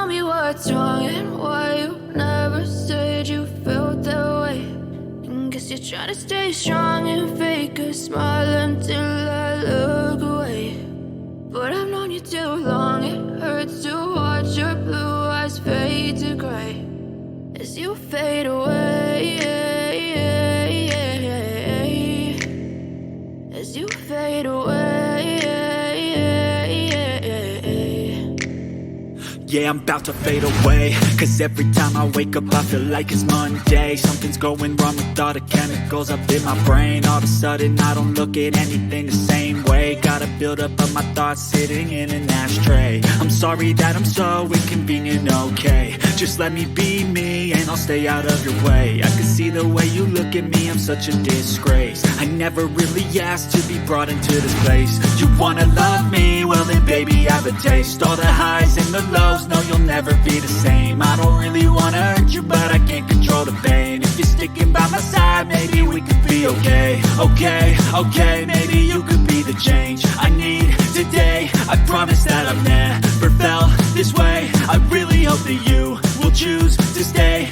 tell me what's wrong and why you never said you felt that way. And guess you're trying to stay strong and fake a smile until I look away. But I've known you too long, it hurts to watch your blue eyes fade to gray as you fade away, as you fade away. Yeah, I'm about to fade away, cause every time I wake up I feel like it's Monday. Something's going wrong with all the chemicals up in my brain. All of a sudden I don't look at anything the same way. Got a buildup of my thoughts sitting in an ashtray. I'm sorry that I'm so inconvenient, okay. Just let me be me and I'll stay out of your way. I can see the way you look at me, I'm such a disgrace. I never really asked to be brought into this place. You wanna love me? Well then baby, have a taste. All the highs and the lows, no, you'll never be the same. I don't really wanna hurt you, but I can't control the pain. If you're sticking by my side, maybe we could be okay. Okay, maybe you could be the change I need today. I promise that I've never felt this way. I really hope that you will choose to stay.